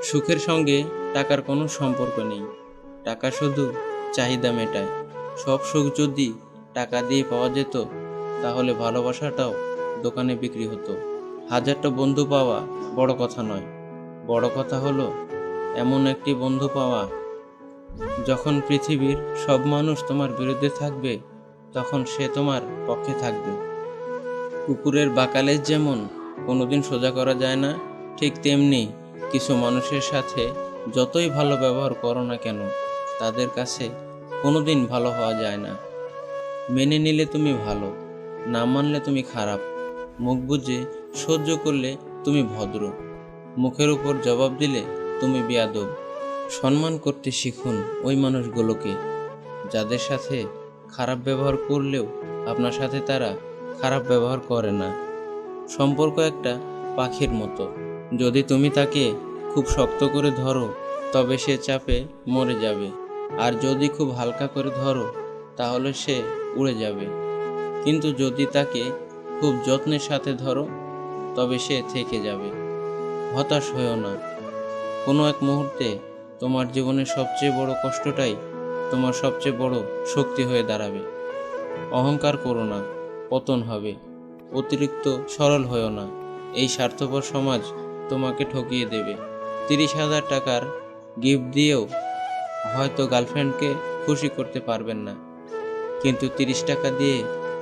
সুখের সঙ্গে টাকার কোনো সম্পর্ক নেই। টাকা শুধু চাহিদা মেটায়। সব সুখ যদি টাকা দিয়ে পাওয়া যেত, তাহলে ভালোবাসাটাও দোকানে বিক্রি হতো। হাজারটা বন্ধু পাওয়া বড় কথা নয়, বড় কথা হলো এমন একটি বন্ধু পাওয়া যখন পৃথিবীর সব মানুষ তোমার বিরুদ্ধে থাকবে, তখন সে তোমার পক্ষে থাকবে। কুকুরের বাঁকা যেমন কোনোদিন সোজা করা যায় না, ঠিক তেমনি কিছু মানুষের সাথে যতই ভালো ব্যবহার করো না কেন, তাদের কাছে কোনোদিন ভালো হওয়া যায় না। মেনে নিলে তুমি ভালো, না মানলে তুমি খারাপ। মুখ বুজে সহ্য করলে তুমি ভদ্র, মুখের উপর জবাব দিলে তুমি বেয়াদব। সম্মান করতে শিখুন ওই মানুষগুলোকে যাদের সাথে খারাপ ব্যবহার করলেও আপনার সাথে তারা খারাপ ব্যবহার করে না। সম্পর্ক একটা পাখির মতো, যদি তুমি তাকে খুব শক্ত করে ধরো তবে সে চাপে মরে যাবে, আর যদি খুব হালকা করে ধরো তাহলে সে উড়ে যাবে। কিন্তু যদি তাকে খুব যত্নের সাথে ধরো তবে সে থেকে যাবে। হতাশ হয়েও না, কোনো এক মুহূর্তে তোমার জীবনের সবচেয়ে বড় কষ্টটাই তোমার সবচেয়ে বড় শক্তি হয়ে দাঁড়াবে। অহংকার করো না, পতন হবে। অতিরিক্ত সরল হয়েও না, এই স্বার্থপর সমাজ তোমাকে ঠকিয়ে দেবে। 30,000 টাকার গিফট দিয়েও হয়তো গার্লফ্রেন্ডকে খুশি করতে পারবেন না, কিন্তু 30 টাকা দিয়ে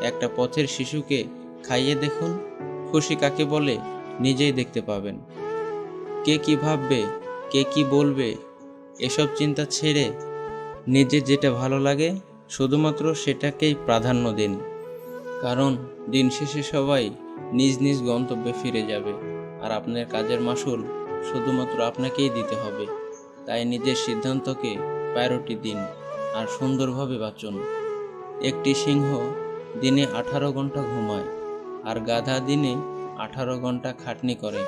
একটা পথের শিশুকে খাইয়ে দেখুন, খুশি কাকে বলে নিজেই দেখতে পাবেন। কে কি ভাববে, কে কি বলবে, এসব চিন্তা ছেড়ে নিজের যেটা ভালো লাগে শুধুমাত্র সেটাকেই প্রাধান্য দিন। কারণ দিন শেষে সবাই নিজ নিজ গন্তব্যে ফিরে যাবে, আর আপনার কাজের মাসুল শুধুমাত্র আপনাকেই দিতে হবে। তাই নিজের সিদ্ধান্তকে প্রায়োরিটি দিন আর সুন্দরভাবে বাঁচুন। একটি সিংহ দিনে 18 ঘন্টা ঘুমায়, আর গাধা দিনে 18 ঘন্টা খাটনি করে।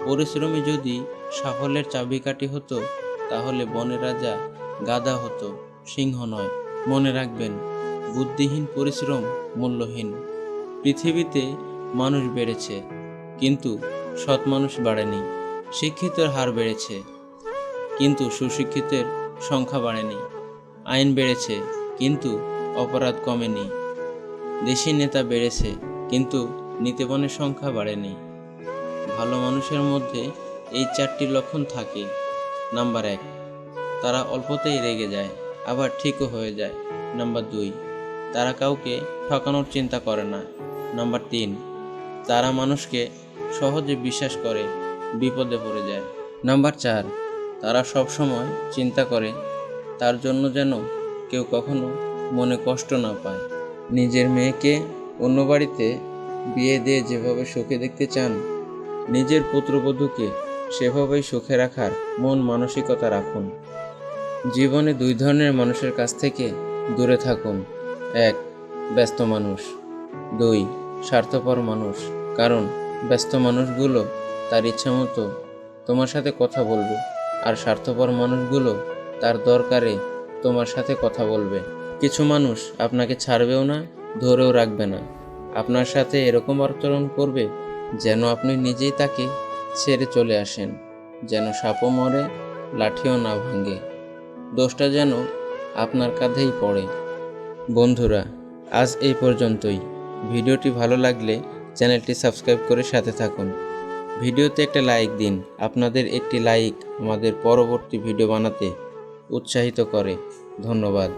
পরিশ্রমী যদি সাফল্যের চাবিকাঠি হতো, তাহলে বনের রাজা গাধা হতো, সিংহ নয়। মনে রাখবেন, বুদ্ধিহীন পরিশ্রম মূল্যহীন। পৃথিবীতে মানুষ বেড়েছে, কিন্তু সৎ মানুষ বাড়েনি। শিক্ষিতের হার বেড়েছে, কিন্তু সুশিক্ষিতের সংখ্যা বাড়েনি। আইন বেড়েছে, কিন্তু অপরাধ কমেনি। দেশি নেতা বেড়েছে, কিন্তু নীতিবানের সংখ্যা বাড়েনি। ভালো মানুষের মধ্যে এই 4টি লক্ষণ থাকে। নাম্বার 1, তারা অল্পতেই রেগে যায়, আবার ঠিকও হয়ে যায়। নাম্বার 2, তারা কাউকে ঠকানোর চিন্তা করে না। নাম্বার 3, তারা মানুষকে সহজে বিশ্বাস করে, বিপদে পড়ে যায়। নাম্বার 4, তারা সবসময় চিন্তা করে তার জন্য যেন কেউ কখনো মনে কষ্ট না পায়। নিজের মেয়েকে অন্য বাড়িতে বিয়ে দিয়ে যেভাবে সুখে দেখতে চান, নিজের পুত্রবধূকে সেভাবেই সুখে রাখার মন মানসিকতা রাখুন। জীবনে 2 ধরনের মানুষের কাছ থেকে দূরে থাকুন। 1, ব্যস্ত মানুষ। 2, স্বার্থপর মানুষ। কারণ ব্যস্ত মানুষগুলো তার ইচ্ছামতো তোমার সাথে কথা বলবে, আর স্বার্থপর মানুষগুলো তার দরকারে তোমার সাথে কথা বলবে। কিছু মানুষ আপনাকে ছাড়বেও না, ধরেও রাখবে না। আপনার সাথে এরকম আচরণ করবে যেন আপনি নিজেই তাকে ছেড়ে চলে আসেন, যেন সাপও মরে, লাঠিও না ভাঙে, দোষটা যেন আপনার কাঁধেই পড়ে। বন্ধুরা, আজ এই পর্যন্তই। ভিডিওটি ভালো লাগলে চ্যানেলটি সাবস্ক্রাইব করে সাথে থাকুন। ভিডিওতে একটা লাইক দিন। আপনাদের একটি লাইক আমাদের পরবর্তী ভিডিও বানাতে উৎসাহিত করে। ধন্যবাদ।